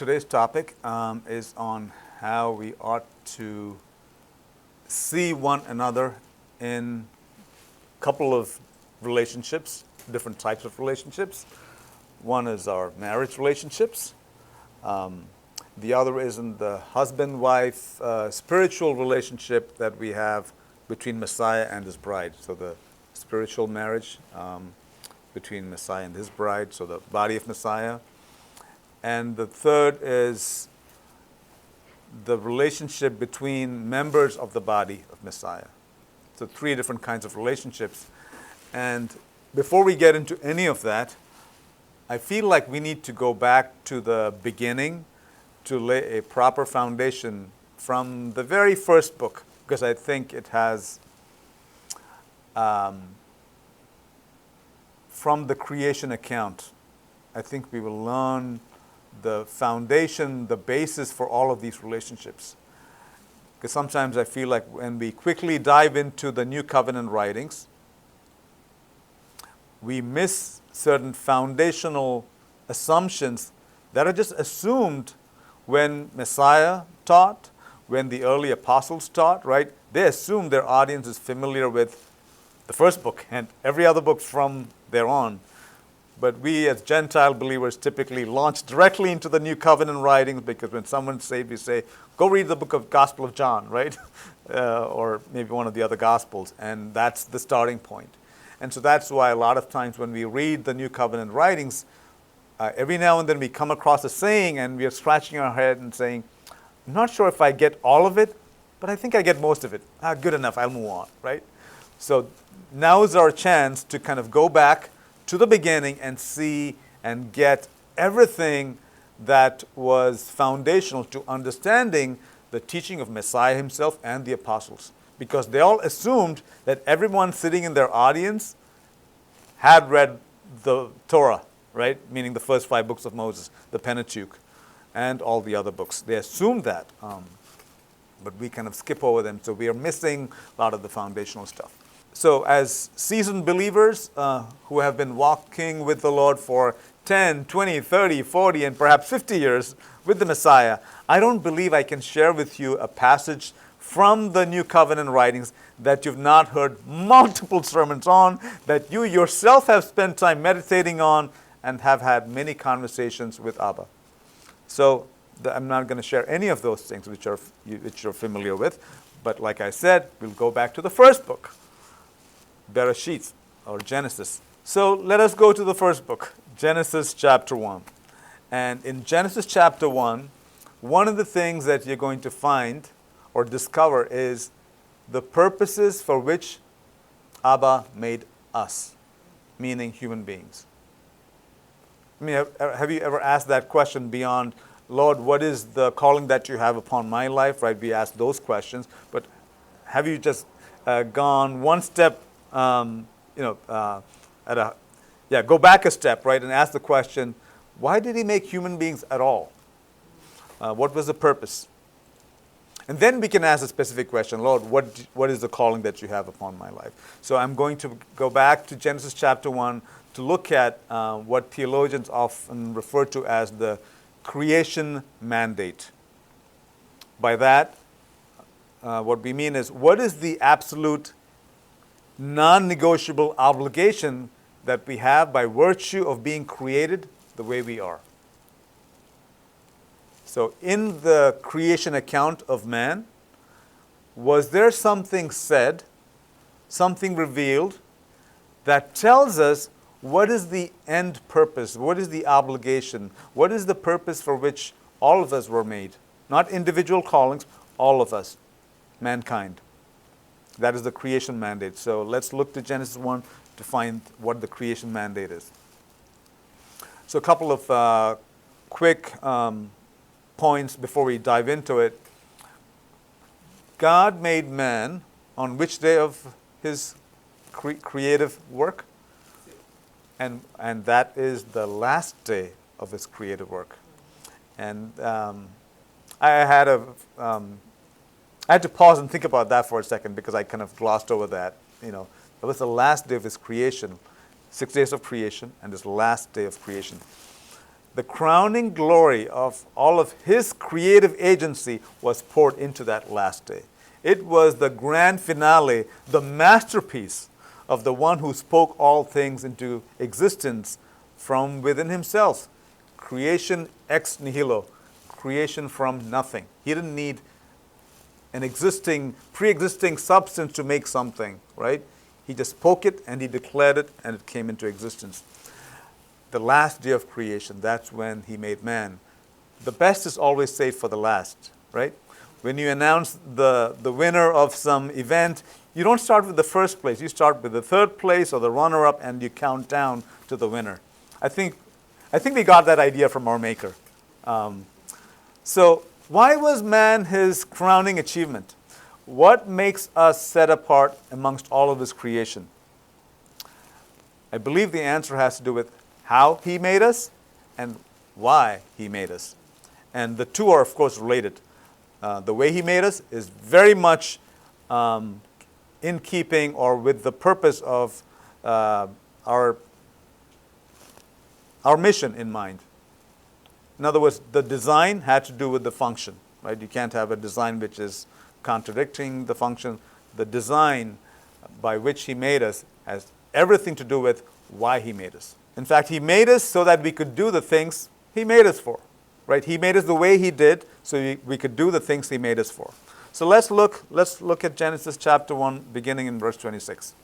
today's topic is on how we ought to see one another in a couple of relationships, different types of relationships. One is our marriage relationships. The other is in the husband-wife spiritual relationship that we have between Messiah and his bride. So the spiritual marriage between Messiah and his bride, so the body of Messiah. And the third is the relationship between members of the body of Messiah. So three different kinds of relationships. And before we get into any of that, I feel like we need to go back to the beginning to lay a proper foundation from the very first book, because I think it has, from the creation account, I think we will learn the foundation, the basis for all of these relationships. Because sometimes I feel like when we quickly dive into the New Covenant writings, we miss certain foundational assumptions that are just assumed when Messiah taught, when the early apostles taught, right? They assume their audience is familiar with the first book and every other book from there on. But we as Gentile believers typically launch directly into the New Covenant writings, because when someone's saved, we say, go read the book of Gospel of John, right? Or maybe one of the other Gospels, and that's the starting point. And so that's why a lot of times when we read the New Covenant writings, every now and then we come across a saying and we are scratching our head and saying, I'm not sure if I get all of it, but I think I get most of it. Good enough, I'll move on, right? So now is our chance to kind of go back to the beginning and see and get everything that was foundational to understanding the teaching of Messiah himself and the apostles. Because they all assumed that everyone sitting in their audience had read the Torah, right? Meaning the first 5 books of Moses, the Pentateuch, and all the other books. They assumed that, but we kind of skip over them. So we are missing a lot of the foundational stuff. So as seasoned believers who have been walking with the Lord for 10, 20, 30, 40, and perhaps 50 years with the Messiah, I don't believe I can share with you a passage from the New Covenant writings that you've not heard multiple sermons on, that you yourself have spent time meditating on, and have had many conversations with Abba. So I'm not going to share any of those things which you're familiar with. But like I said, we'll go back to the first book, Bereshit, or Genesis. So let us go to the first book, Genesis chapter 1. And in Genesis chapter 1, one of the things that you're going to find or discover is the purposes for which Abba made us, meaning human beings. I mean, have you ever asked that question beyond, Lord, what is the calling that you have upon my life, right? We ask those questions, but have you just gone one step, go back a step, right, and ask the question, why did he make human beings at all? What was the purpose? And then we can ask a specific question, Lord, what is the calling that you have upon my life? So I'm going to go back to Genesis chapter 1 to look at what theologians often refer to as the creation mandate. By that, what we mean is, what is the absolute non-negotiable obligation that we have by virtue of being created the way we are? So in the creation account of man, was there something said, something revealed, that tells us what is the end purpose, what is the obligation, what is the purpose for which all of us were made? Not individual callings, all of us, mankind. That is the creation mandate. So let's look to Genesis 1 to find what the creation mandate is. So a couple of quick points before we dive into it. God made man on which day of his creative work? And that is the last day of his creative work. And I had to pause and think about that for a second, because I kind of glossed over that. It was the last day of his creation, 6 days of creation, and his last day of creation. the crowning glory of all of his creative agency was poured into that last day. It was the grand finale, the masterpiece of the one who spoke all things into existence from within himself. Creation ex nihilo, creation from nothing. He didn't need an pre-existing substance to make something, right? He just spoke it and he declared it and it came into existence. The last day of creation, that's when he made man. The best is always saved for the last, right? When you announce the winner of some event, you don't start with the first place. You start with the third place or the runner-up and you count down to the winner. I think we got that idea from our Maker. So why was man his crowning achievement? What makes us set apart amongst all of his creation? I believe the answer has to do with how he made us and why he made us. And the two are, of course, related. The way he made us is very much in keeping or with the purpose of our mission in mind. In other words, the design had to do with the function, right? You can't have a design which is contradicting the function. The design by which he made us has everything to do with why he made us. In fact, he made us so that we could do the things he made us for, right? He made us the way he did so we could do the things he made us for. So let's look at Genesis chapter 1, beginning in verse 26.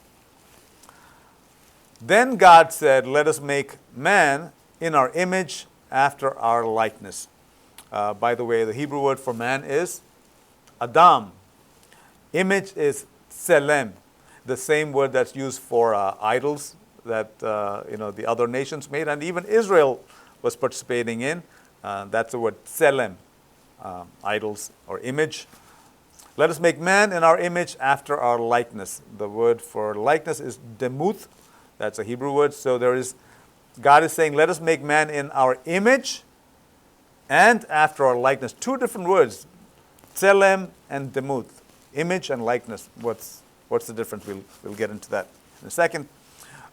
Then God said, "Let us make man in our image after our likeness." By the way, the Hebrew word for man is Adam. Image is Tselem, the same word that's used for idols that the other nations made, and even Israel was participating in. That's the word Tselem, idols or image. Let us make man in our image after our likeness. The word for likeness is demuth. That's a Hebrew word. So God is saying, let us make man in our image and after our likeness. Two different words, Tselem and demuth. Image and likeness. What's the difference? We'll get into that in a second.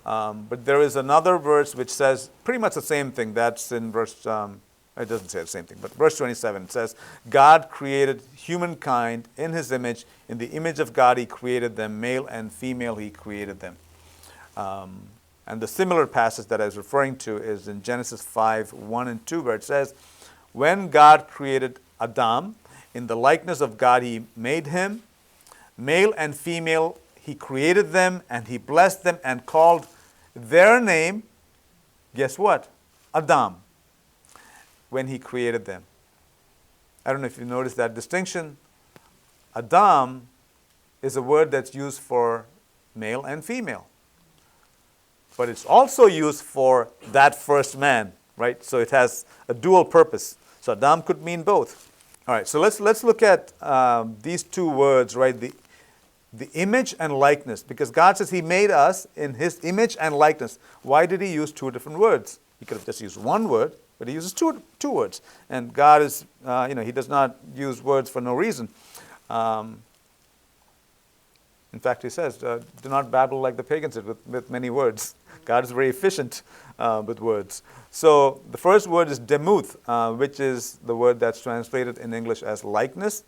But there is another verse which says pretty much the same thing. That's in verse, it doesn't say the same thing, but verse 27, it says, God created humankind in his image. In the image of God he created them, male and female he created them. And the similar passage that I was referring to is in Genesis 5, 1 and 2, where it says, when God created Adam, in the likeness of God he made him, male and female he created them, and he blessed them and called their name, guess what? Adam, when he created them. I don't know if you noticed that distinction. Adam is a word that's used for male and female. But it's also used for that first man, right? So it has a dual purpose. So Adam could mean both. All right, so let's look at these two words, right? The image and likeness, because God says he made us in his image and likeness. Why did he use two different words? He could have just used one word, but he uses two words. And God is, he does not use words for no reason. In fact, he says, do not babble like the pagans did with many words. God is very efficient with words. So the first word is demuth, which is the word that's translated in English as likeness.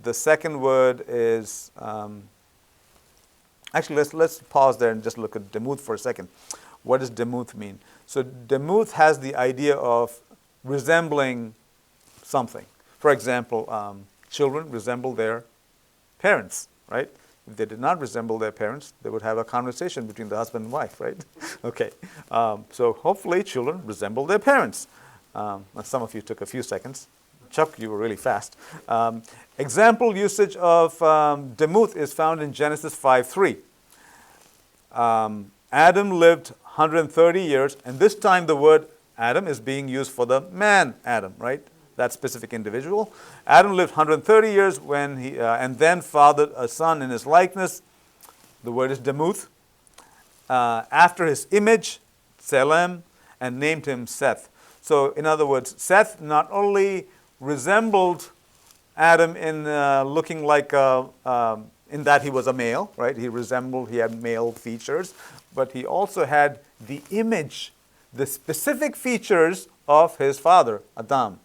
The second word is, actually let's pause there and just look at demuth for a second. What does demuth mean? So demuth has the idea of resembling something. For example, children resemble their parents, right? If they did not resemble their parents, they would have a conversation between the husband and wife, right? Okay, so hopefully children resemble their parents. Some of you took a few seconds. Chuck, you were really fast. Example usage of demuth is found in Genesis 5:3. Adam lived 130 years, and this time the word Adam is being used for the man Adam, right? That specific individual. Adam lived 130 years when and then fathered a son in his likeness. The word is demuth. After his image, Tselem, and named him Seth. So in other words, Seth not only resembled Adam in looking like, in that he was a male, right? He had male features, but he also had the image the specific features of his father, Adam.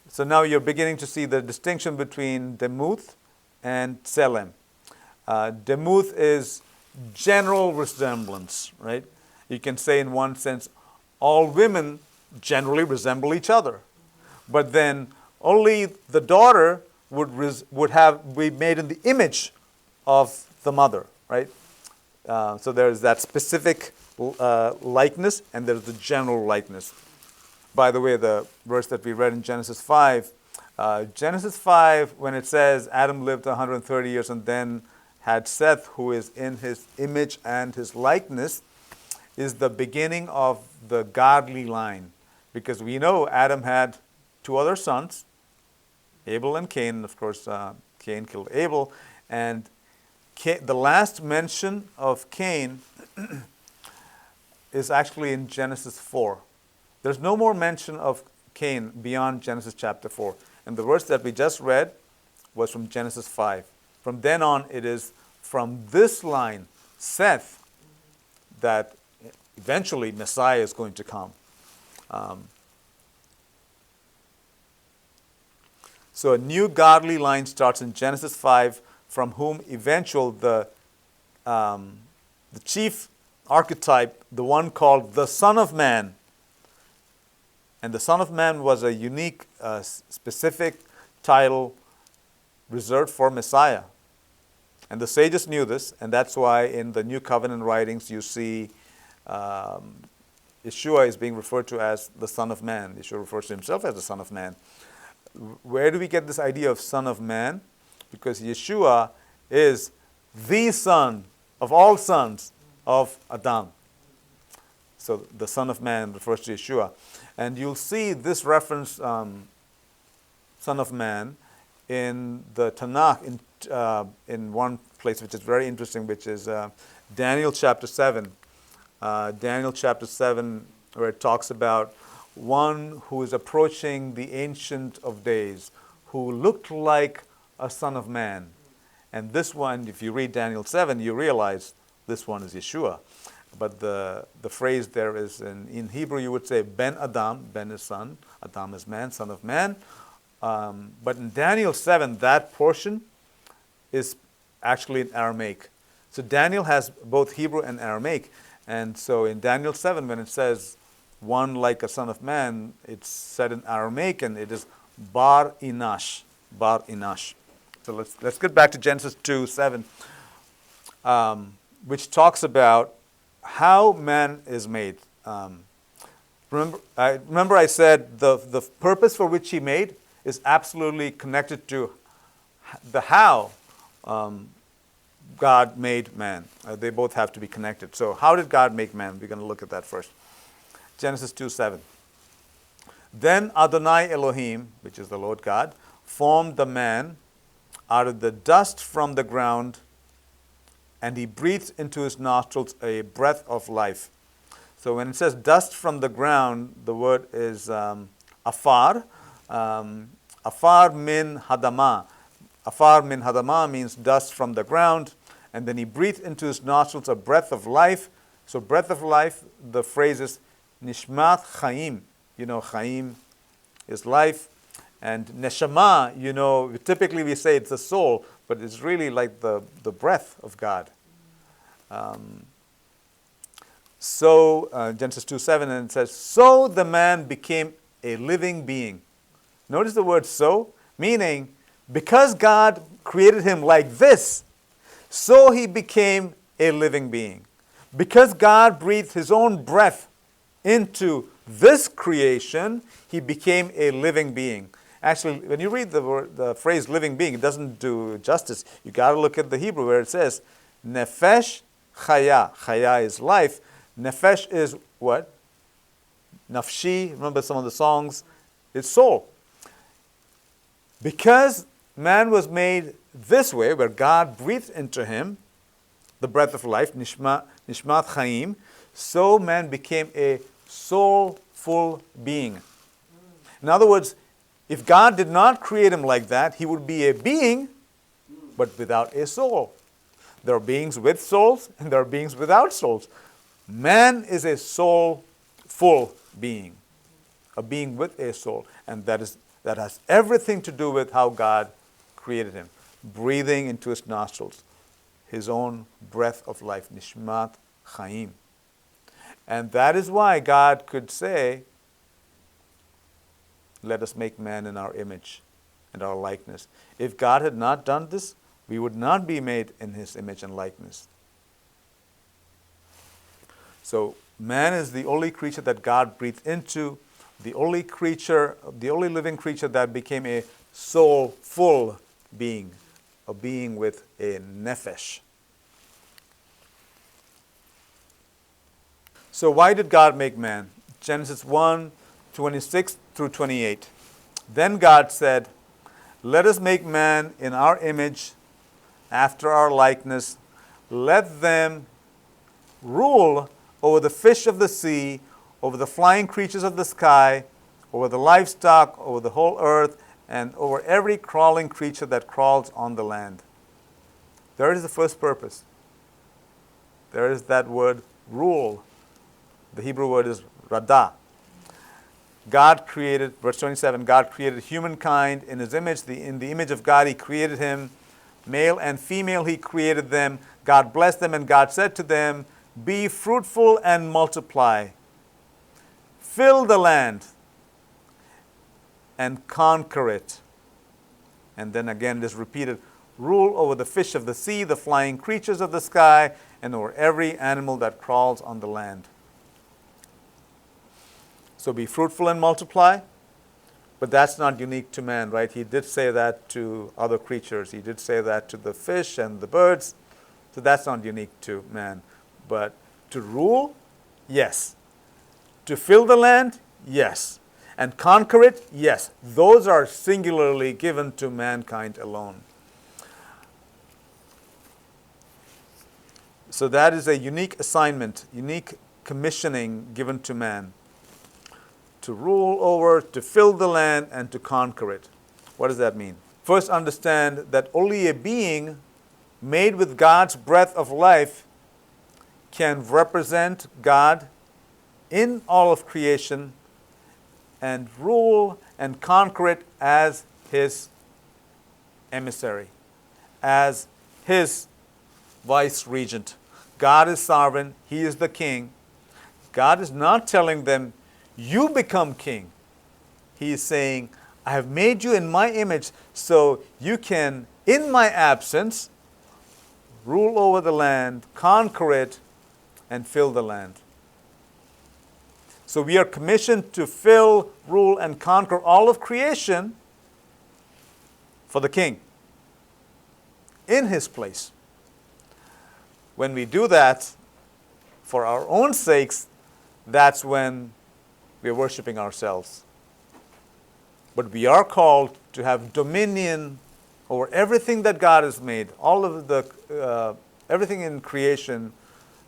So now you're beginning to see the distinction between Demuth and Tselem. Demuth is general resemblance, right? You can say in one sense, all women generally resemble each other. But then only the daughter would have be made in the image of the mother, right? So there's that specific likeness, and there's the general likeness. By the way, the verse that we read in Genesis 5, when it says Adam lived 130 years and then had Seth, who is in his image and his likeness, is the beginning of the godly line. Because we know Adam had two other sons, Abel and Cain. And of course, Cain killed Abel. And the last mention of Cain is actually in Genesis 4. There's no more mention of Cain beyond Genesis chapter 4. And the verse that we just read was from Genesis 5. From then on, it is from this line, Seth, that eventually Messiah is going to come. So a new godly line starts in Genesis 5, from whom the chief archetype, the one called the Son of Man. And the Son of Man was a unique, specific title reserved for Messiah. And the sages knew this, and that's why in the New Covenant writings you see Yeshua is being referred to as the Son of Man. Yeshua refers to himself as the Son of Man. Where do we get this idea of Son of Man? Because Yeshua is the son of all sons of Adam. So the Son of Man refers to Yeshua. And you'll see this reference, Son of Man, in the Tanakh in one place which is very interesting, which is Daniel chapter 7. Daniel chapter 7, where it talks about one who is approaching the Ancient of Days, who looked like a Son of Man. And this one, if you read Daniel 7, you realize this one is Yeshua. But the phrase there is, in Hebrew you would say Ben Adam, Ben is son, Adam is man, son of man. But in Daniel 7, that portion is actually in Aramaic. So Daniel has both Hebrew and Aramaic. And so in Daniel 7, when it says one like a son of man, it's said in Aramaic, and it is Bar Inash. Bar Inash. So let's get back to Genesis 2:7, which talks about how man is made. Remember I said the purpose for which he made is absolutely connected to the how God made man. They both have to be connected. So how did God make man? We're going to look at that first. Genesis 2:7. Then Adonai Elohim, which is the Lord God, formed the man out of the dust from the ground, and he breathed into his nostrils a breath of life. So when it says dust from the ground, the word is afar. Afar min hadama. Afar min hadama means dust from the ground. And then he breathed into his nostrils a breath of life. So breath of life, the phrase is nishmat chaim. You know, chaim is life. And neshama, typically we say it's the soul, but it's really like the breath of God. Genesis 2:7, and it says, so the man became a living being. Notice the word so, meaning because God created him like this, so he became a living being. Because God breathed his own breath into this creation, he became a living being. Actually, when you read the phrase living being, it doesn't do justice. You got to look at the Hebrew where it says, nefesh chaya. Chaya is life. Nefesh is what? Nafshi, remember some of the songs? It's soul. Because man was made this way, where God breathed into him the breath of life, nishmat chaim, so man became a soulful being. In other words, if God did not create him like that, he would be a being, but without a soul. There are beings with souls, and there are beings without souls. Man is a soulful full being, a being with a soul, and that has everything to do with how God created him, breathing into his nostrils his own breath of life, nishmat chaim. And that is why God could say, let us make man in our image and our likeness. If God had not done this, we would not be made in his image and likeness. So man is the only creature that God breathed into, the only living creature that became a soulful being, a being with a nephesh. So why did God make man? Genesis 1:26 through 28. Then God said, let us make man in our image, after our likeness. Let them rule over the fish of the sea, over the flying creatures of the sky, over the livestock, over the whole earth, and over every crawling creature that crawls on the land. There is the first purpose. There is that word rule. The Hebrew word is radah. God created, verse 27, God created humankind in his image. In the image of God he created him. Male and female he created them. God blessed them, and God said to them, be fruitful and multiply. Fill the land and conquer it. And then again it is repeated, rule over the fish of the sea, the flying creatures of the sky, and over every animal that crawls on the land. So be fruitful and multiply, but that's not unique to man, right? He did say that to other creatures. He did say that to the fish and the birds. So that's not unique to man. But to rule, yes. To fill the land, yes. And conquer it, yes. Those are singularly given to mankind alone. So that is a unique assignment, unique commissioning given to man. To rule over, to fill the land, and to conquer it. What does that mean? First, understand that only a being made with God's breath of life can represent God in all of creation and rule and conquer it as his emissary, as his vice regent. God is sovereign. He is the king. God is not telling them, you become king. He is saying, I have made you in my image so you can, in my absence, rule over the land, conquer it, and fill the land. So we are commissioned to fill, rule, and conquer all of creation for the king in his place. When we do that for our own sakes, that's when we are worshiping ourselves. But we are called to have dominion over everything that God has made, all of the everything in creation,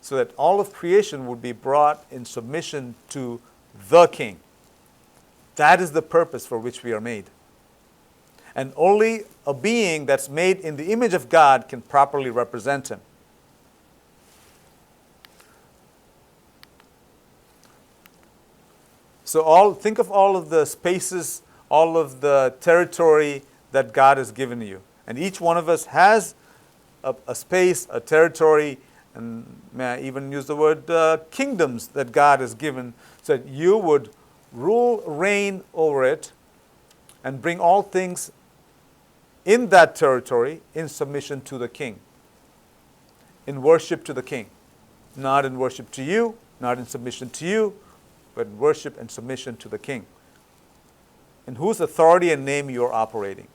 so that all of creation would be brought in submission to the King. That is the purpose for which we are made. And only a being that's made in the image of God can properly represent him. So think of all of the spaces, all of the territory that God has given you. And each one of us has a space, a territory, and may I even use the word kingdoms that God has given, so that you would rule, reign over it, and bring all things in that territory in submission to the King, in worship to the King. Not in worship to you, not in submission to you, but in worship and submission to the King, in whose authority and name you are operating.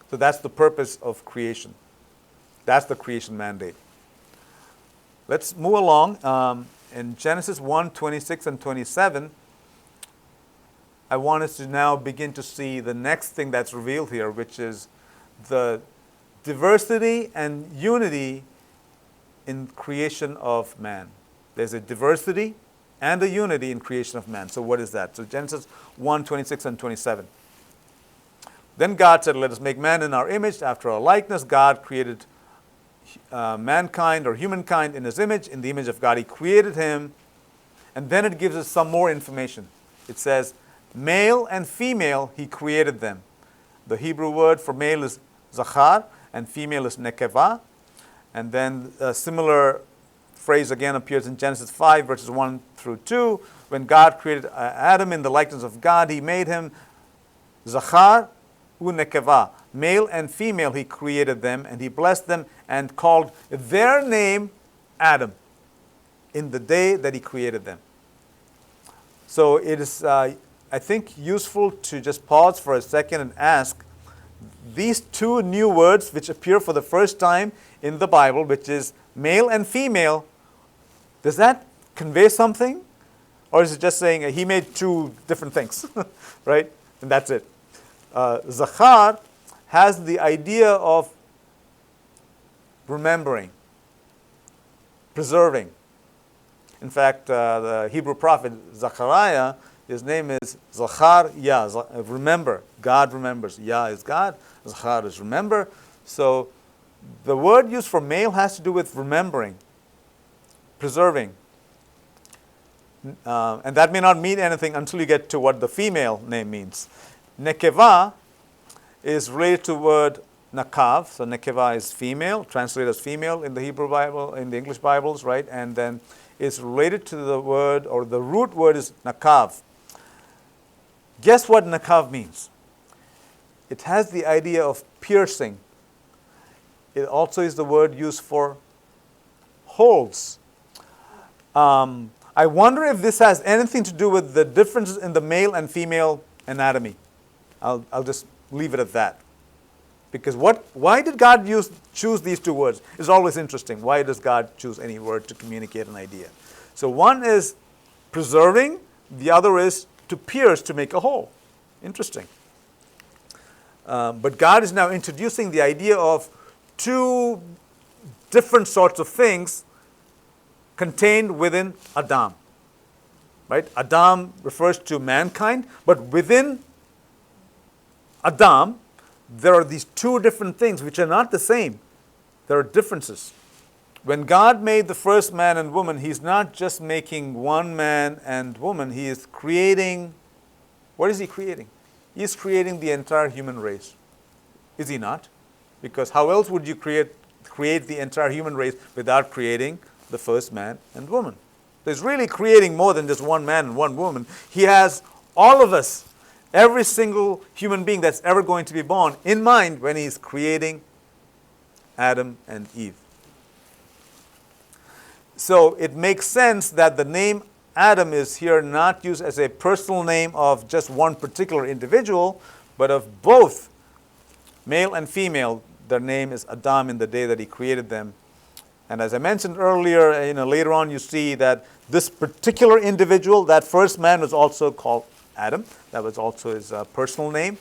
So that's the purpose of creation. That's the creation mandate. Let's move along. In Genesis 1, 26 and 27, I want us to now begin to see the next thing that's revealed here, which is the diversity and unity in creation of man. There's a diversity and a unity in creation of man. So what is that? So Genesis 1, 26 and 27. Then God said, let us make man in our image, after our likeness. God created mankind or humankind in his image. In the image of God, he created him. And then it gives us some more information. It says, male and female, he created them. The Hebrew word for male is zachar, and female is nekeva. And then a similar phrase again appears in Genesis 5, verses 1 through 2. When God created Adam in the likeness of God, he made him zachar u nekeva. Male and female, he created them, and he blessed them and called their name Adam in the day that he created them. So it is, I think, useful to just pause for a second and ask, these two new words which appear for the first time in the Bible, which is male and female, does that convey something? Or is it just saying he made two different things, right? And that's it. Zachar has the idea of remembering, preserving. In fact, the Hebrew prophet Zechariah, his name is Zachar Yah, remember. God remembers. Yah is God, Zachar is remember. So the word used for male has to do with remembering, preserving. And that may not mean anything until you get to what the female name means. Nekeva is related to the word nakav. So nekeva is female, translated as female in the Hebrew Bible, in the English Bibles, right? And then it's related to the word, or the root word is nakav. Guess what nakav means? It has the idea of piercing. It also is the word used for holes. I wonder if this has anything to do with the differences in the male and female anatomy. I'll just leave it at that. Because why did God choose these two words? It's always interesting. Why does God choose any word to communicate an idea? So one is preserving, the other is to pierce, to make a hole. Interesting. But God is now introducing the idea of two different sorts of things contained within Adam. Right? Adam refers to mankind, but within Adam, there are these two different things which are not the same. There are differences. When God made the first man and woman, he's not just making one man and woman, he is creating, what is he creating? He is creating the entire human race. Is he not? Because how else would you create the entire human race without creating the first man and woman? So he's really creating more than just one man and one woman. He has all of us, every single human being that's ever going to be born, in mind when he's creating Adam and Eve. So it makes sense that the name Adam is here not used as a personal name of just one particular individual, but of both male and female. Their name is Adam in the day that he created them. And as I mentioned earlier, later on you see that this particular individual, that first man, was also called Adam. That was also his personal name.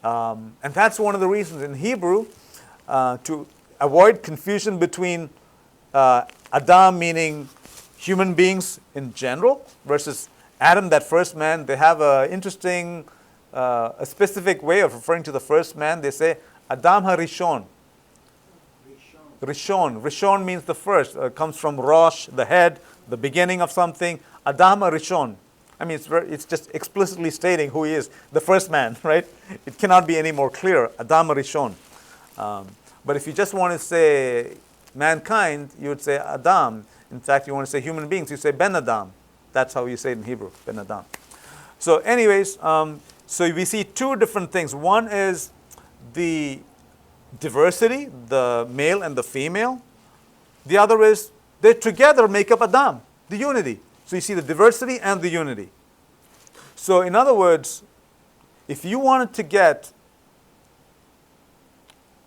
And that's one of the reasons in Hebrew, to avoid confusion between Adam meaning human beings in general versus Adam, that first man, they have an interesting, a specific way of referring to the first man. They say Adam HaRishon. Rishon. Rishon means the first. It comes from Rosh, the head, the beginning of something. Adam HaRishon. I mean, it's just explicitly stating who he is, the first man, right? It cannot be any more clear. Adam HaRishon. But if you just want to say mankind, you would say Adam. In fact, you want to say human beings, you say Ben Adam. That's how you say it in Hebrew, Ben Adam. So anyways, so we see two different things. One is the diversity, the male and the female. The other is they together make up Adam, the unity. So you see the diversity and the unity. So in other words, if you wanted to get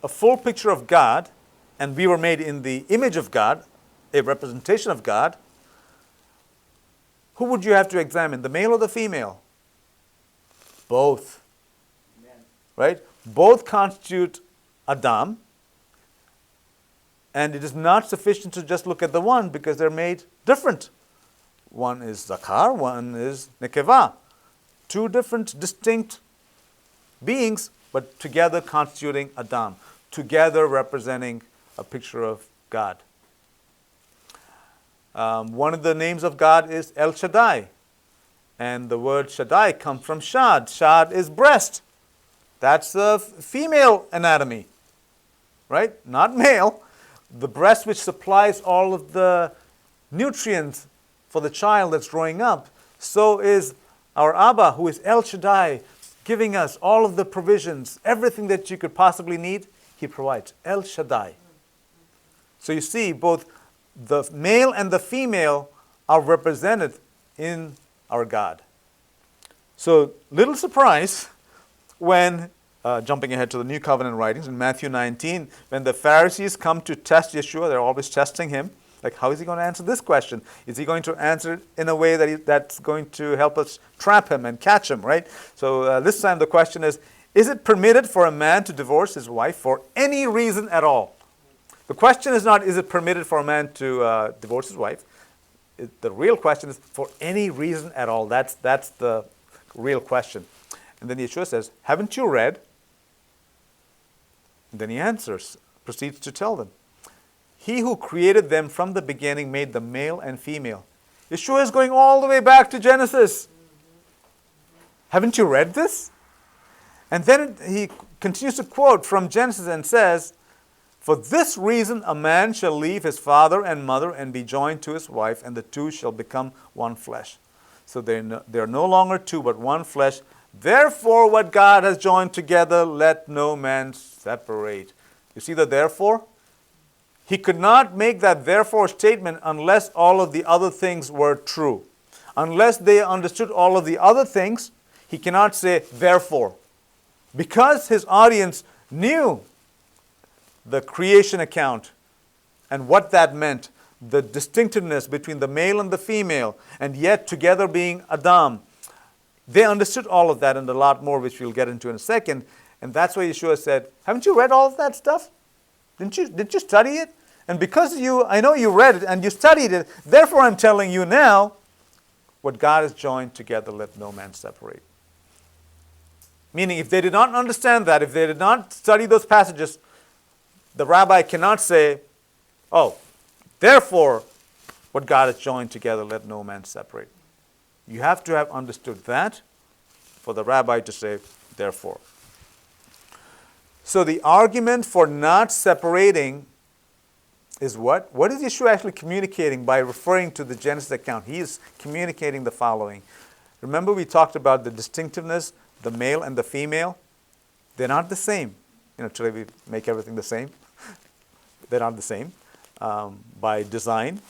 a full picture of God, and we were made in the image of God, a representation of God, who would you have to examine, the male or the female? Both. Amen. Right? Both constitute Adam, and it is not sufficient to just look at the one because they're made different. One is Zakar, one is Nekeva. Two different distinct beings, but together constituting Adam, together representing a picture of God. One of the names of God is El Shaddai. And the word Shaddai comes from Shad. Shad is breast. That's the female anatomy, right? Not male. The breast which supplies all of the nutrients for the child that's growing up. So is our Abba, who is El Shaddai, giving us all of the provisions, everything that you could possibly need, He provides. El Shaddai. So you see, both the male and the female are represented in our God. So, little surprise when, jumping ahead to the New Covenant writings in Matthew 19, when the Pharisees come to test Yeshua, they're always testing Him. Like, how is He going to answer this question? Is He going to answer it in a way that's going to help us trap Him and catch Him, right? So this time the question is it permitted for a man to divorce his wife for any reason at all? The question is not, is it permitted for a man to divorce his wife? The real question is, for any reason at all. That's the real question. And then Yeshua says, haven't you read? And then He answers, proceeds to tell them. He who created them from the beginning made them male and female. Yeshua is going all the way back to Genesis. Haven't you read this? And then He continues to quote from Genesis and says, for this reason a man shall leave his father and mother and be joined to his wife, and the two shall become one flesh. So they are no longer two, but one flesh. Therefore, what God has joined together, let no man separate. You see the therefore? He could not make that therefore statement unless all of the other things were true. Unless they understood all of the other things, He cannot say therefore. Because His audience knew the creation account and what that meant, the distinctiveness between the male and the female, and yet together being Adam. They understood all of that and a lot more, which we'll get into in a second. And that's why Yeshua said, haven't you read all of that stuff? Didn't you study it? And because I know you read it and you studied it, therefore I'm telling you now, what God has joined together, let no man separate. Meaning, if they did not understand that, if they did not study those passages, the rabbi cannot say, oh, therefore, what God has joined together, let no man separate. You have to have understood that for the rabbi to say, therefore. So the argument for not separating is what? What is Yeshua actually communicating by referring to the Genesis account? He is communicating the following. Remember we talked about the distinctiveness, the male and the female? They're not the same. Today we make everything the same. They're not the same by design.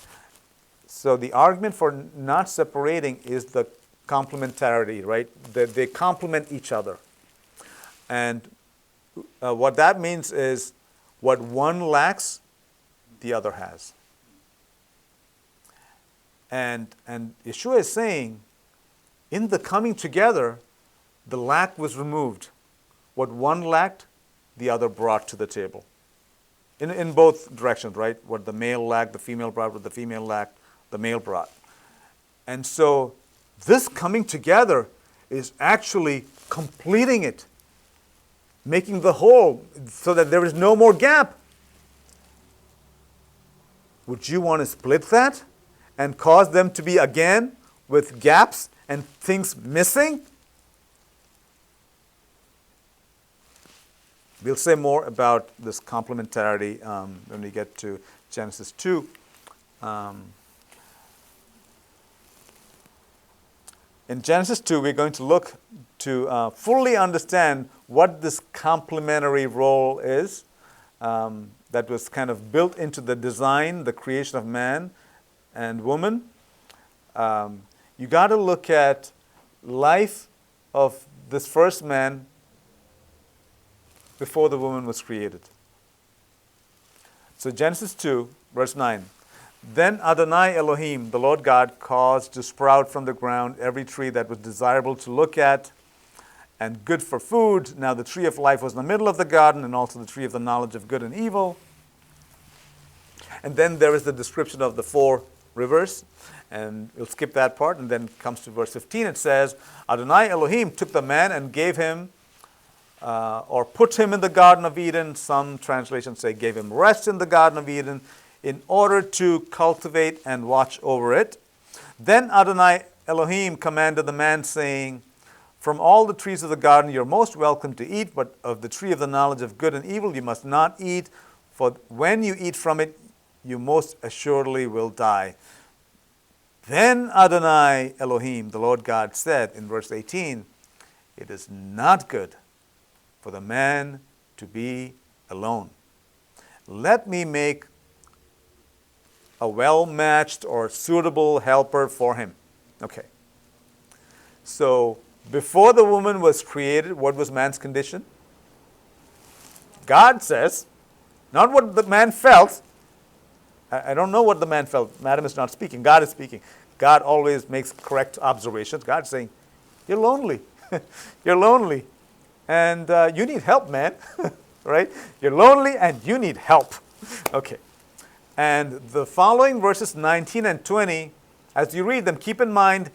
So the argument for not separating is the complementarity, right? They complement each other. And what that means is what one lacks, the other has. And Yeshua is saying, in the coming together, the lack was removed. What one lacked, the other brought to the table. In both directions, right? What the male lacked, the female brought. What the female lacked, the male brought. And so this coming together is actually completing it, making the whole so that there is no more gap. Would you want to split that and cause them to be again with gaps and things missing? We'll say more about this complementarity when we get to Genesis 2. In Genesis 2, we're going to look to fully understand what this complementary role is that was kind of built into the design, the creation of man and woman. You got to look at life of this first man before the woman was created. So Genesis 2, verse 9. Then Adonai Elohim, the Lord God, caused to sprout from the ground every tree that was desirable to look at and good for food. Now the tree of life was in the middle of the garden, and also the tree of the knowledge of good and evil. And then there is the description of the 4 rivers, and we'll skip that part, and then comes to verse 15. It says, Adonai Elohim took the man and gave him or put him in the Garden of Eden. Some translations say gave him rest in the Garden of Eden. in order to cultivate and watch over it. Then Adonai Elohim commanded the man, saying, from all the trees of the garden you're most welcome to eat, but of the tree of the knowledge of good and evil you must not eat, for when you eat from it, you most assuredly will die. Then Adonai Elohim, the Lord God, said in verse 18, it is not good for the man to be alone. Let me make a well-matched or suitable helper for him. Okay. So, before the woman was created, what was man's condition? God says, not what the man felt. I don't know what the man felt. Madam is not speaking. God is speaking. God always makes correct observations. God is saying, you're lonely. You're lonely. And you need help, man. Right? You're lonely and you need help. Okay. And the following verses 19 and 20, as you read them, keep in mind,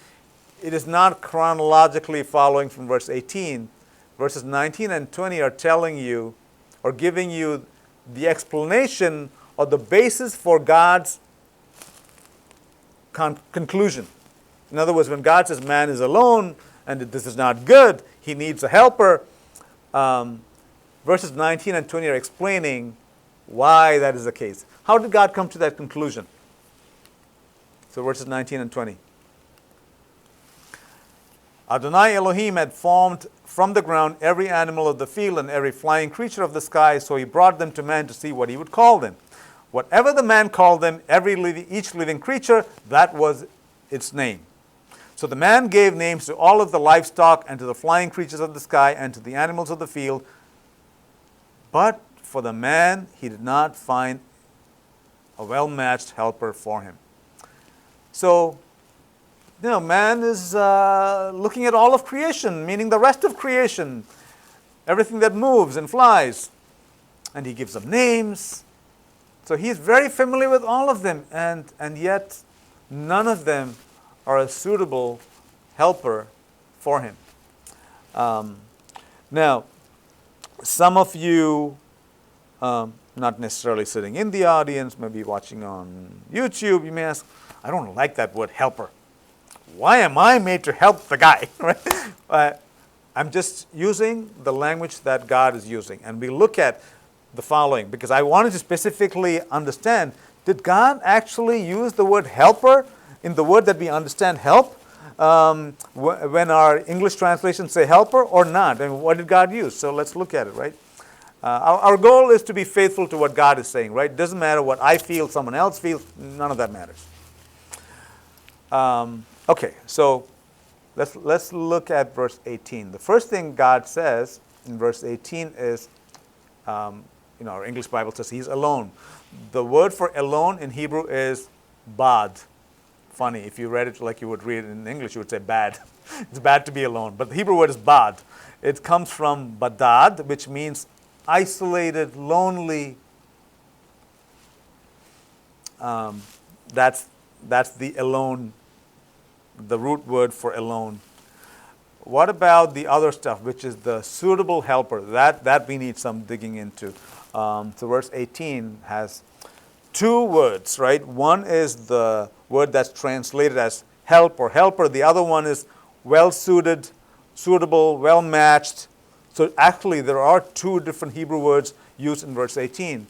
it is not chronologically following from verse 18. Verses 19 and 20 are telling you or giving you the explanation or the basis for God's conclusion. In other words, when God says man is alone and this is not good, he needs a helper, verses 19 and 20 are explaining why that is the case. How did God come to that conclusion? So verses 19 and 20. Adonai Elohim had formed from the ground every animal of the field and every flying creature of the sky, so he brought them to man to see what he would call them. Whatever the man called them, each living creature, that was its name. So the man gave names to all of the livestock and to the flying creatures of the sky and to the animals of the field. But for the man, he did not find a well-matched helper for him. So, man is looking at all of creation, meaning the rest of creation, everything that moves and flies. And he gives them names. So he's very familiar with all of them, and yet none of them are a suitable helper for him. Now, some of you, not necessarily sitting in the audience, maybe watching on YouTube, you may ask, I don't like that word helper. Why am I made to help the guy? Right? I'm just using the language that God is using. And we look at the following, because I wanted to specifically understand, did God actually use the word helper in the word that we understand help? When our English translations say helper or not? And what did God use? So let's look at it, right? Our goal is to be faithful to what God is saying, right? It doesn't matter what I feel, someone else feels, none of that matters. Okay, so let's look at verse 18. The first thing God says in verse 18 is, our English Bible says he's alone. The word for alone in Hebrew is bad. Funny, if you read it like you would read it in English, you would say bad. It's bad to be alone. But the Hebrew word is bad. It comes from badad, which means isolated, lonely. That's the alone, the root word for alone. What about the other stuff, which is the suitable helper? That we need some digging into. So verse 18 has two words, right? One is the word that's translated as help or helper. The other one is well-suited, suitable, well-matched. So actually, there are two different Hebrew words used in verse 18.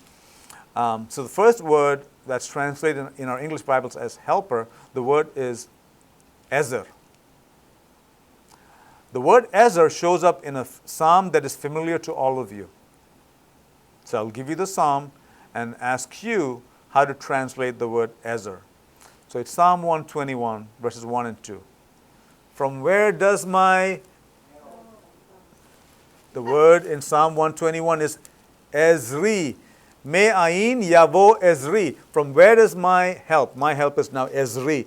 So the first word that's translated in our English Bibles as helper, the word is ezer. The word ezer shows up in a psalm that is familiar to all of you. So I'll give you the psalm and ask you how to translate the word ezer. So it's Psalm 121, verses 1 and 2. From where does my... The word in Psalm 121 is Ezri. Me'ayin yavo Ezri. From where does my help? My help is now Ezri.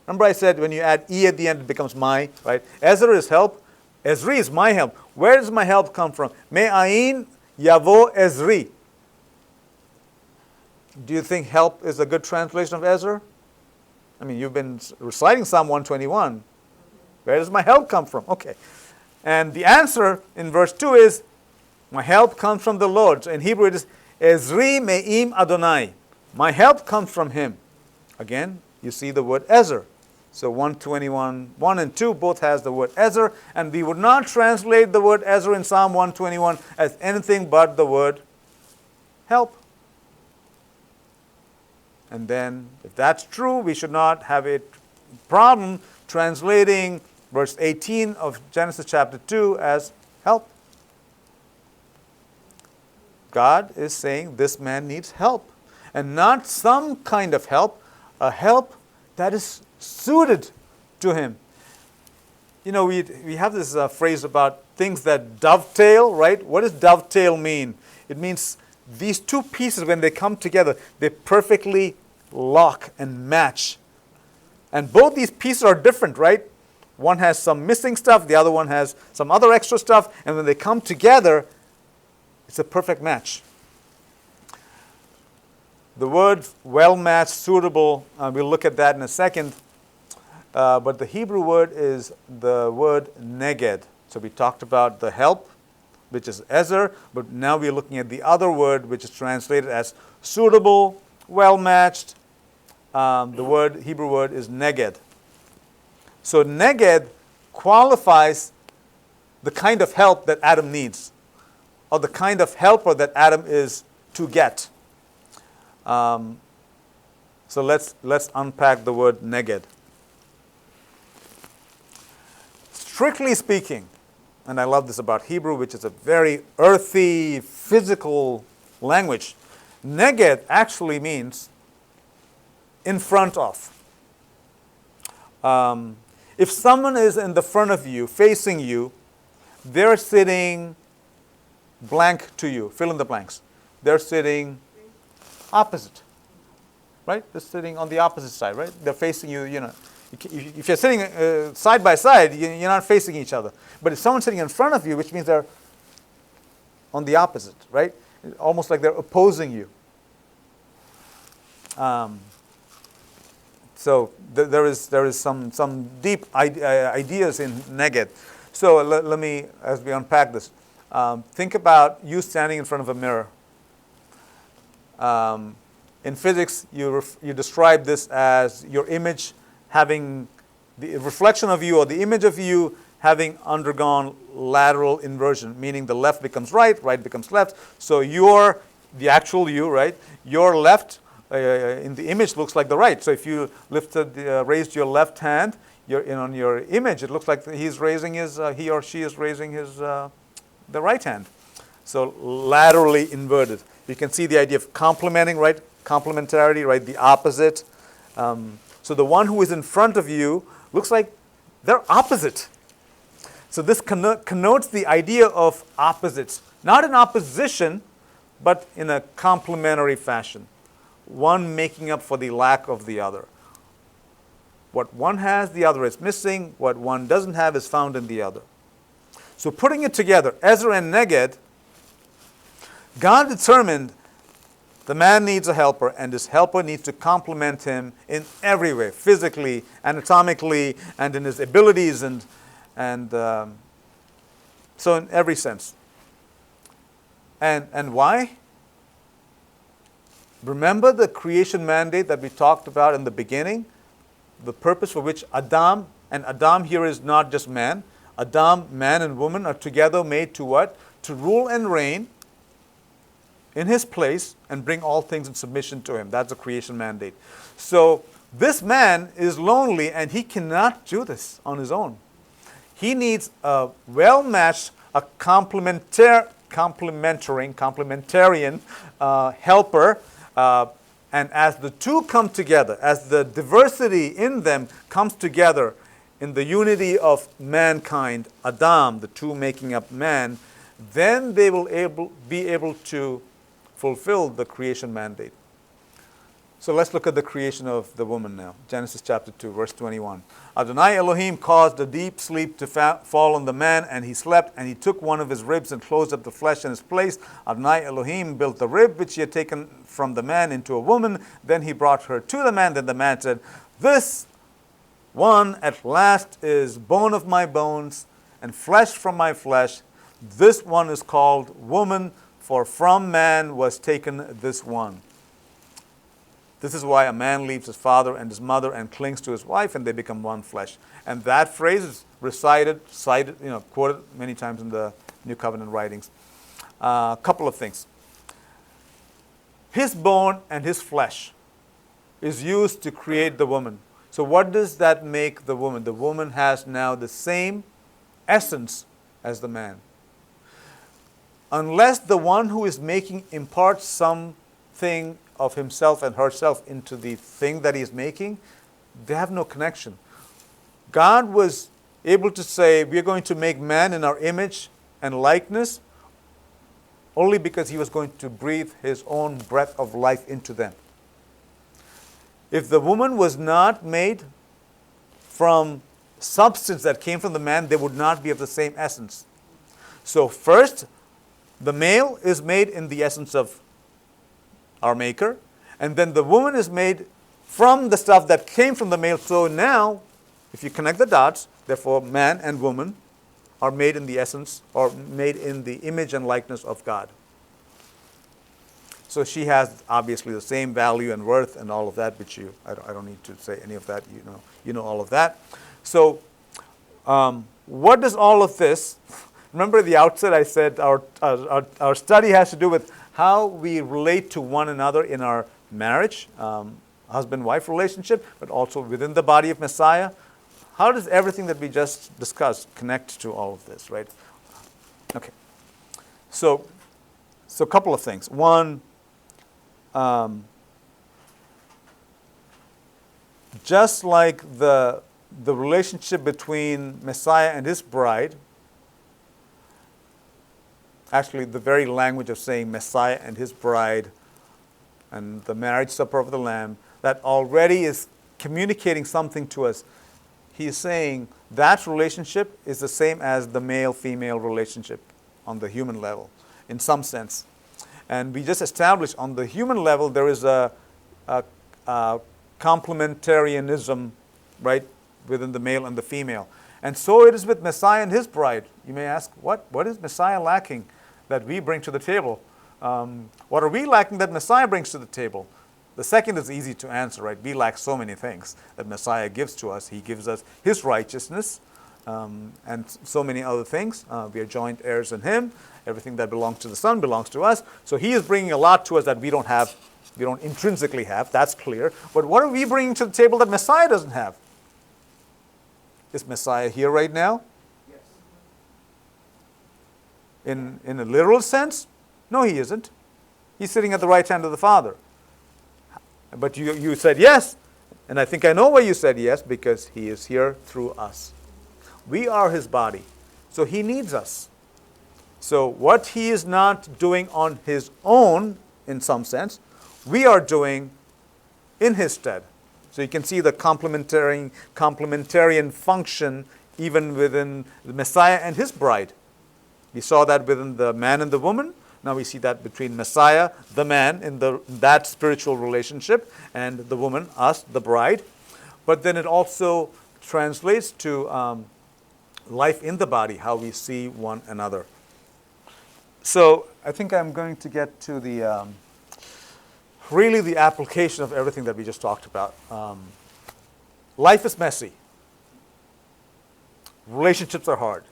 Remember I said when you add E at the end, it becomes my, right? Ezer is help. Ezri is my help. Where does my help come from? Me'ayin yavo Ezri. Do you think help is a good translation of Ezer? I mean, you've been reciting Psalm 121. Where does my help come from? Okay. And the answer in verse 2 is, my help comes from the Lord. So in Hebrew it is, Ezri me'im Adonai. My help comes from him. Again, you see the word Ezer. So 121, 1 and 2 both has the word Ezer, and we would not translate the word Ezer in Psalm 121 as anything but the word help. And then, if that's true, we should not have a problem translating verse 18 of Genesis chapter 2 as help. God is saying this man needs help, and not some kind of help, a help that is suited to him. You know, we have this phrase about things that dovetail, right? What does dovetail mean? It means these two pieces, when they come together, they perfectly lock and match. And both these pieces are different, right? One has some missing stuff, the other one has some other extra stuff, and when they come together, it's a perfect match. The word well-matched, suitable, we'll look at that in a second. But the Hebrew word is the word neged. So we talked about the help, which is Ezer, but now we're looking at the other word, which is translated as suitable, well-matched. The Hebrew word is neged. So neged qualifies the kind of help that Adam needs, or the kind of helper that Adam is to get. So let's unpack the word neged. Strictly speaking, and I love this about Hebrew, which is a very earthy, physical language, neged actually means in front of. If someone is in the front of you, facing you, they're sitting blank to you. Fill in the blanks. They're sitting opposite, right? They're sitting on the opposite side, right? They're facing you, you know. If you're sitting side by side, you're not facing each other. But if someone's sitting in front of you, which means they're on the opposite, right? Almost like they're opposing you. So there is some deep ideas in neged. So let me, as we unpack this, think about you standing in front of a mirror. In physics, you describe this as your image having the reflection of you, or the image of you having undergone lateral inversion, meaning the left becomes right, right becomes left. So the actual you, right? Your left in the image looks like the right. So if you raised your left hand, on your image, it looks like he or she is raising the right hand. So laterally inverted. You can see the idea of complementing, right? Complementarity, right? The opposite. So the one who is in front of you looks like they're opposite. So this connotes the idea of opposites, not in opposition, but in a complementary fashion. One making up for the lack of the other. What one has, the other is missing. What one doesn't have is found in the other. So putting it together, Ezer and Neged, God determined the man needs a helper, and this helper needs to complement him in every way, physically, anatomically, and in his abilities, and so in every sense. And why? Remember the creation mandate that we talked about in the beginning? The purpose for which Adam, and Adam here is not just man. Adam, man and woman are together made to what? To rule and reign in his place and bring all things in submission to him. That's the creation mandate. So this man is lonely, and he cannot do this on his own. He needs a well-matched, a complementarian helper. And as the two come together, as the diversity in them comes together in the unity of mankind, Adam, the two making up man, then they will be able to fulfill the creation mandate. So let's look at the creation of the woman now. Genesis chapter 2, verse 21. Adonai Elohim caused a deep sleep to fall on the man, and he slept, and he took one of his ribs and closed up the flesh in its place. Adonai Elohim built the rib which he had taken from the man into a woman. Then he brought her to the man. Then the man said, "This one at last is bone of my bones and flesh from my flesh. This one is called woman, for from man was taken this one." This is why a man leaves his father and his mother and clings to his wife, and they become one flesh. And that phrase is recited, cited, quoted many times in the New Covenant writings. A couple of things. His bone and his flesh is used to create the woman. So what does that make the woman? The woman has now the same essence as the man. Unless the one who is making imparts something of himself and herself into the thing that he is making, they have no connection. God was able to say, we are going to make man in our image and likeness, only because he was going to breathe his own breath of life into them. If the woman was not made from substance that came from the man, they would not be of the same essence. So first, the male is made in the essence of our Maker, and then the woman is made from the stuff that came from the male. So now, if you connect the dots, therefore man and woman are made in the essence, or made in the image and likeness of God. So she has obviously the same value and worth and all of that, which I don't need to say any of that. You know all of that. So what does all of this? Remember at the outset I said our study has to do with how we relate to one another in our marriage, husband-wife relationship, but also within the body of Messiah. How does everything that we just discussed connect to all of this, right? Okay. So a couple of things. One, just like the relationship between Messiah and his bride, actually the very language of saying Messiah and his bride and the marriage supper of the Lamb, that already is communicating something to us. He is saying that relationship is the same as the male-female relationship on the human level, in some sense. And we just established on the human level there is a complementarianism, right, within the male and the female. And so it is with Messiah and his bride. You may ask, what is Messiah lacking that we bring to the table? What are we lacking that Messiah brings to the table? The second is easy to answer, right? We lack so many things that Messiah gives to us. He gives us his righteousness and so many other things. We are joint heirs in him. Everything that belongs to the Son belongs to us. So he is bringing a lot to us that we don't have, we don't intrinsically have. That's clear. But what are we bringing to the table that Messiah doesn't have? Is Messiah here right now? Yes. In a literal sense? No, he isn't. He's sitting at the right hand of the Father. But you said yes, and I think I know why you said yes, because he is here through us. We are his body, so he needs us. So what he is not doing on his own, in some sense, we are doing in his stead. So you can see the complementarian function even within the Messiah and his bride. We saw that within the man and the woman. Now we see that between Messiah, the man, in that spiritual relationship, and the woman, us, the bride. But then it also translates to life in the body, how we see one another. So I think I'm going to get to the really the application of everything that we just talked about. Life is messy. Relationships are hard.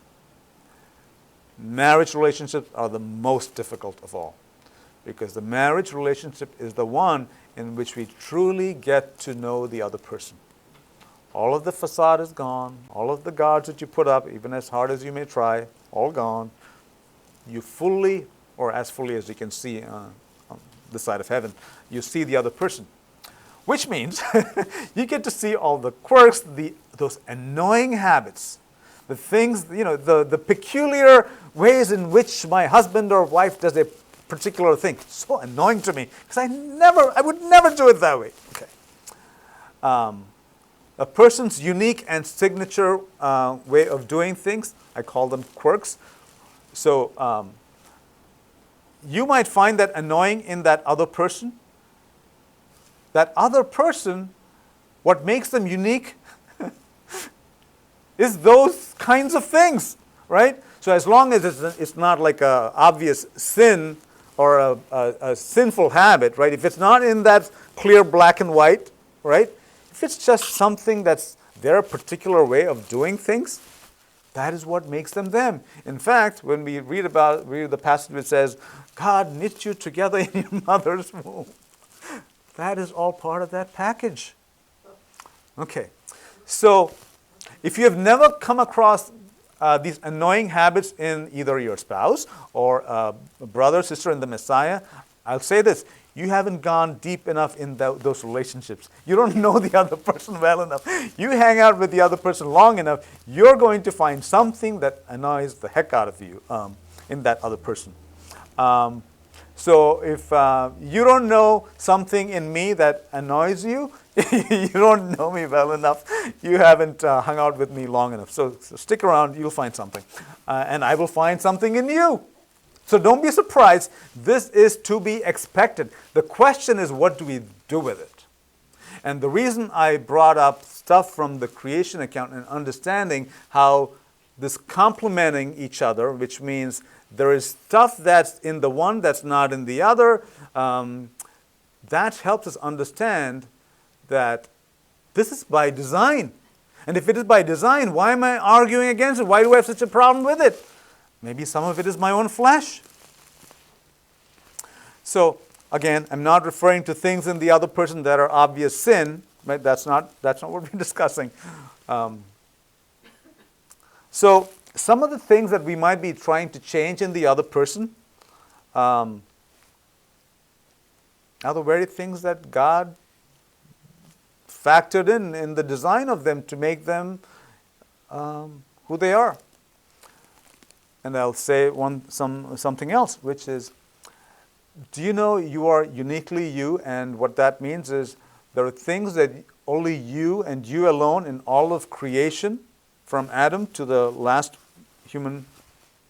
Marriage relationships are the most difficult of all, because the marriage relationship is the one in which we truly get to know the other person. All of the facade is gone. All of the guards that you put up, even as hard as you may try, all gone. You fully, or as fully as you can see on this side of heaven, you see the other person. Which means you get to see all the quirks, those annoying habits, the things, the peculiar ways in which my husband or wife does a particular thing. So annoying to me, because I would never do it that way. Okay. A person's unique and signature way of doing things, I call them quirks. So you might find that annoying in that other person. That other person, what makes them unique is those kinds of things, right? So as long as it's not like an obvious sin or a sinful habit, right? If it's not in that clear black and white, right? If it's just something that's their particular way of doing things, that is what makes them them. In fact, when we read the passage which says, God knit you together in your mother's womb, that is all part of that package. Okay, so if you have never come across these annoying habits in either your spouse or a brother, sister in the Messiah, I'll say this: you haven't gone deep enough in those relationships. You don't know the other person well enough. You hang out with the other person long enough, you're going to find something that annoys the heck out of you in that other person. So if you don't know something in me that annoys you, you don't know me well enough. You haven't hung out with me long enough. So stick around, you'll find something. And I will find something in you. So don't be surprised. This is to be expected. The question is, what do we do with it? And the reason I brought up stuff from the creation account and understanding how this complementing each other, which means there is stuff that's in the one that's not in the other, that helps us understand that this is by design. And if it is by design, why am I arguing against it? Why do I have such a problem with it? Maybe some of it is my own flesh. So, again, I'm not referring to things in the other person that are obvious sin. Right? That's not what we're discussing. So, some of the things that we might be trying to change in the other person are the very things that God factored in the design of them to make them who they are. And I'll say something else, which is, do you know you are uniquely you? And what that means is there are things that only you and you alone in all of creation, from Adam to the last human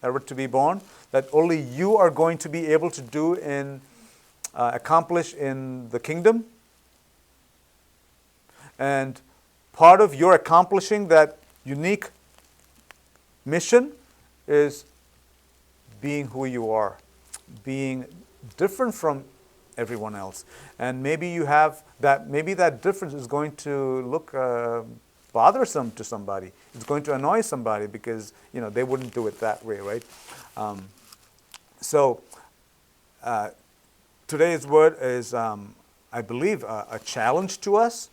ever to be born, that only you are going to be able to do and accomplish in the kingdom. And part of your accomplishing that unique mission is being who you are, being different from everyone else. And maybe you have that, maybe that difference is going to look bothersome to somebody. It's going to annoy somebody because, they wouldn't do it that way, right? So today's word is, I believe, a challenge to us,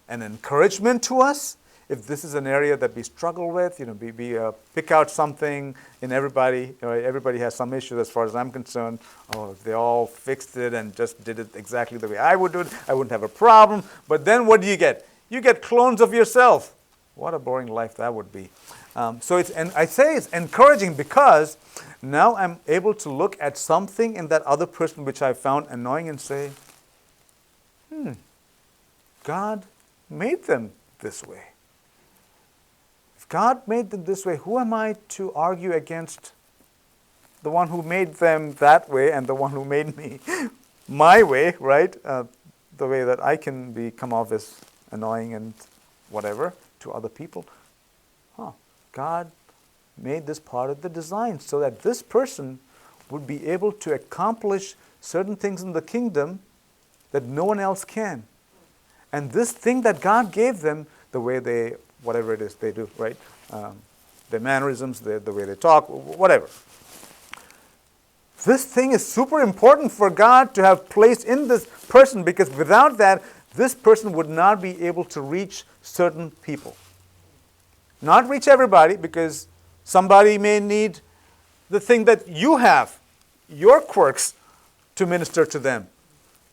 an encouragement to us. If this is an area that we struggle with, we pick out something in everybody. Everybody has some issues as far as I'm concerned. Oh, if they all fixed it and just did it exactly the way I would do it, I wouldn't have a problem. But then what do you get? You get clones of yourself. What a boring life that would be. And I say it's encouraging because now I'm able to look at something in that other person which I found annoying and say, God made them this way. God made them this way. Who am I to argue against the one who made them that way and the one who made me my way, right? The way that I can come off as annoying and whatever to other people. God made this part of the design so that this person would be able to accomplish certain things in the kingdom that no one else can. And this thing that God gave them, the way they whatever it is they do, right? Their mannerisms, the way they talk, whatever. This thing is super important for God to have placed in this person because without that, this person would not be able to reach certain people. Not reach everybody because somebody may need the thing that you have, your quirks, to minister to them,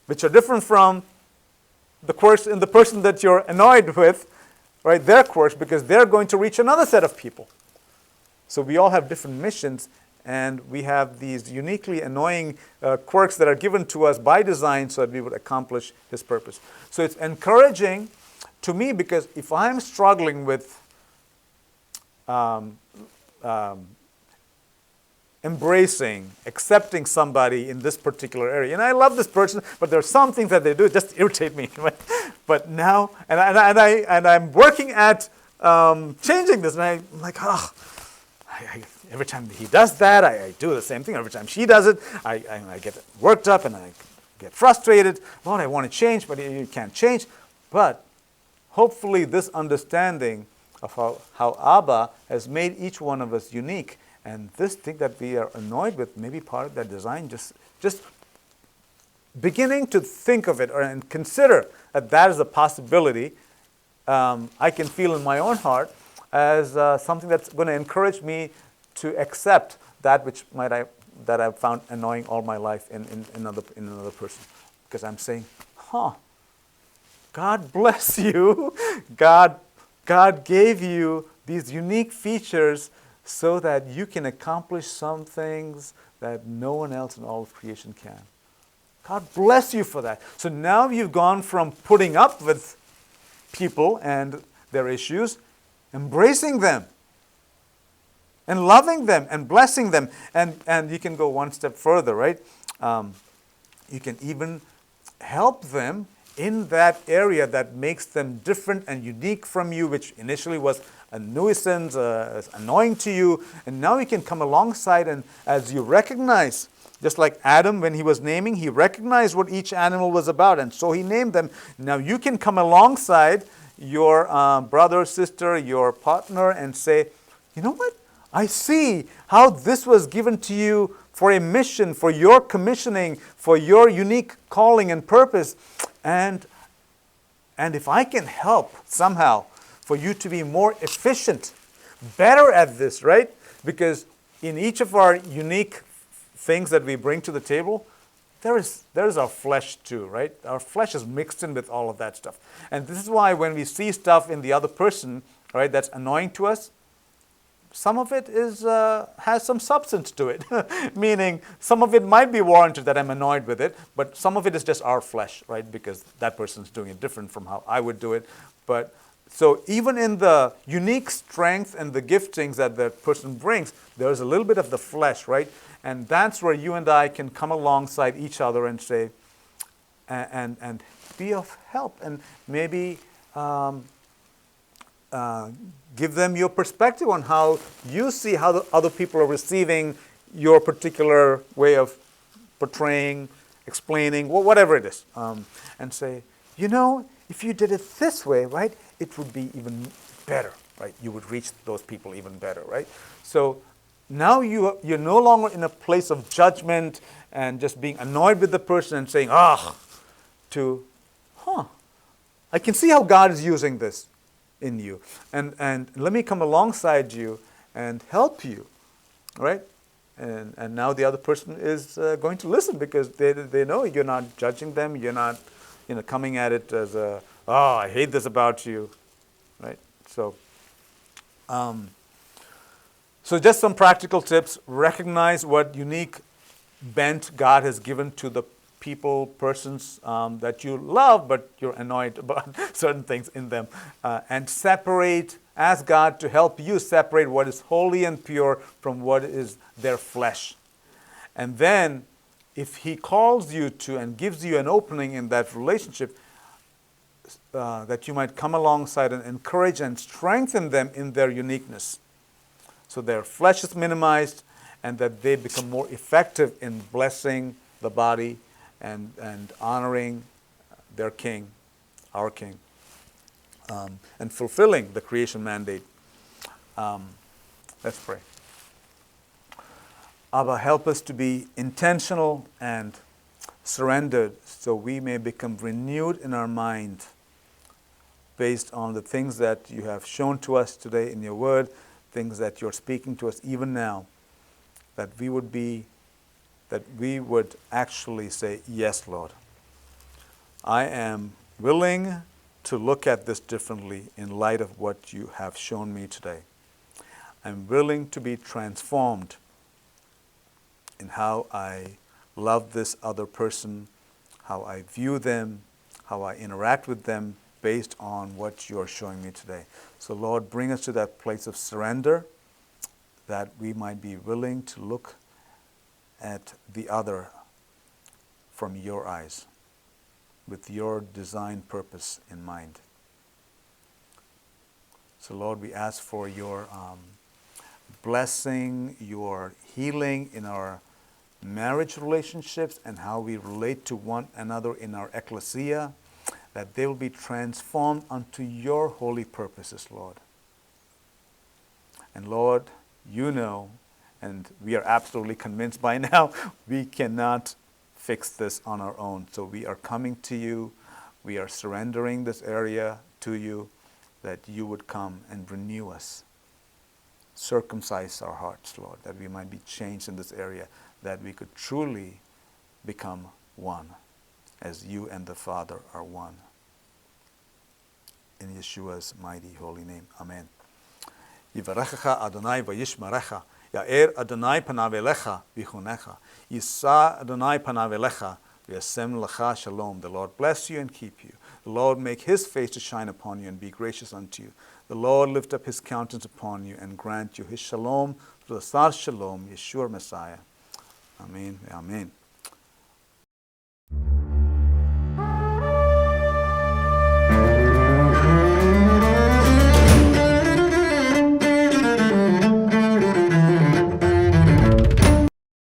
which are different from the quirks in the person that you're annoyed with, right, their quirks, because they're going to reach another set of people. So we all have different missions, and we have these uniquely annoying quirks that are given to us by design so that we would accomplish His purpose. So it's encouraging to me because if I'm struggling with embracing, accepting somebody in this particular area. And I love this person, but there are some things that they do just irritate me. But now, and I'm working at changing this, and I'm like, every time he does that, I do the same thing. Every time she does it, I get worked up and I get frustrated. Lord, I want to change, but you can't change. But hopefully this understanding of how Abba has made each one of us unique, and this thing that we are annoyed with may be part of that design, just beginning to think of it and consider that that is a possibility, I can feel in my own heart as something that's going to encourage me to accept that which that I've found annoying all my life in another person. Because I'm saying, God bless you. God gave you these unique features so that you can accomplish some things that no one else in all of creation can. God bless you for that. So now you've gone from putting up with people and their issues, embracing them, and loving them and blessing them. And you can go one step further, right? You can even help them in that area that makes them different and unique from you, which initially was a nuisance, annoying to you. And now you can come alongside, and as you recognize, just like Adam, when he was naming, he recognized what each animal was about, and so he named them. Now you can come alongside your brother, sister, your partner, and say, you know what? I see how this was given to you for a mission, for your commissioning, for your unique calling and purpose. And if I can help somehow for you to be more efficient, better at this, right? Because in each of our unique things that we bring to the table, there is our flesh too, right? Our flesh is mixed in with all of that stuff. And this is why when we see stuff in the other person, right, that's annoying to us, some of it has some substance to it, meaning some of it might be warranted that I'm annoyed with it, but some of it is just our flesh, right? Because that person's doing it different from how I would do it. But so even in the unique strength and the giftings that the person brings, there's a little bit of the flesh, right? And that's where you and I can come alongside each other and say, and be of help, and maybe give them your perspective on how you see how the other people are receiving your particular way of portraying, explaining, whatever it is. And say, you know, if you did it this way, right, it would be even better, right? You would reach those people even better, right? So now you're no longer in a place of judgment and just being annoyed with the person and saying, to, I can see how God is using this in you. And let me come alongside you and help you, right? And now the other person is going to listen because they know you're not judging them. You're not, coming at it as I hate this about you, right? So, so just some practical tips. Recognize what unique bent God has given to the persons that you love, but you're annoyed about certain things in them. And ask God to help you separate what is holy and pure from what is their flesh. And then, if He calls you to and gives you an opening in that relationship, that you might come alongside and encourage and strengthen them in their uniqueness, so their flesh is minimized and that they become more effective in blessing the body and honoring their King, our King, and fulfilling the creation mandate. Let's pray. Abba, help us to be intentional and surrendered so we may become renewed in our mind based on the things that you have shown to us today in your word, things that you're speaking to us even now, that we would actually say, yes, Lord, I am willing to look at this differently in light of what you have shown me today. I'm willing to be transformed in how I love this other person, how I view them, how I interact with them based on what you're showing me today. So Lord, bring us to that place of surrender that we might be willing to look at the other from your eyes, with your design purpose in mind. So Lord, we ask for your blessing, your healing in our marriage relationships and how we relate to one another in our ecclesia, that they will be transformed unto your holy purposes, Lord. And Lord, you know, and we are absolutely convinced by now, we cannot fix this on our own. So we are coming to you, we are surrendering this area to you, that you would come and renew us. Circumcise our hearts, Lord, that we might be changed in this area, that we could truly become one, as you and the Father are one. In Yeshua's mighty holy name, amen. Yivarechecha Adonai vayishmarecha, Ya'er Adonai panav elecha v'chunecha, Yisa Adonai panav elecha v'yasem lecha shalom. The Lord bless you and keep you. The Lord make his face to shine upon you and be gracious unto you. The Lord lift up his countenance upon you and grant you his shalom, through the Sar Shalom, Yeshua Messiah. Amen. Amen.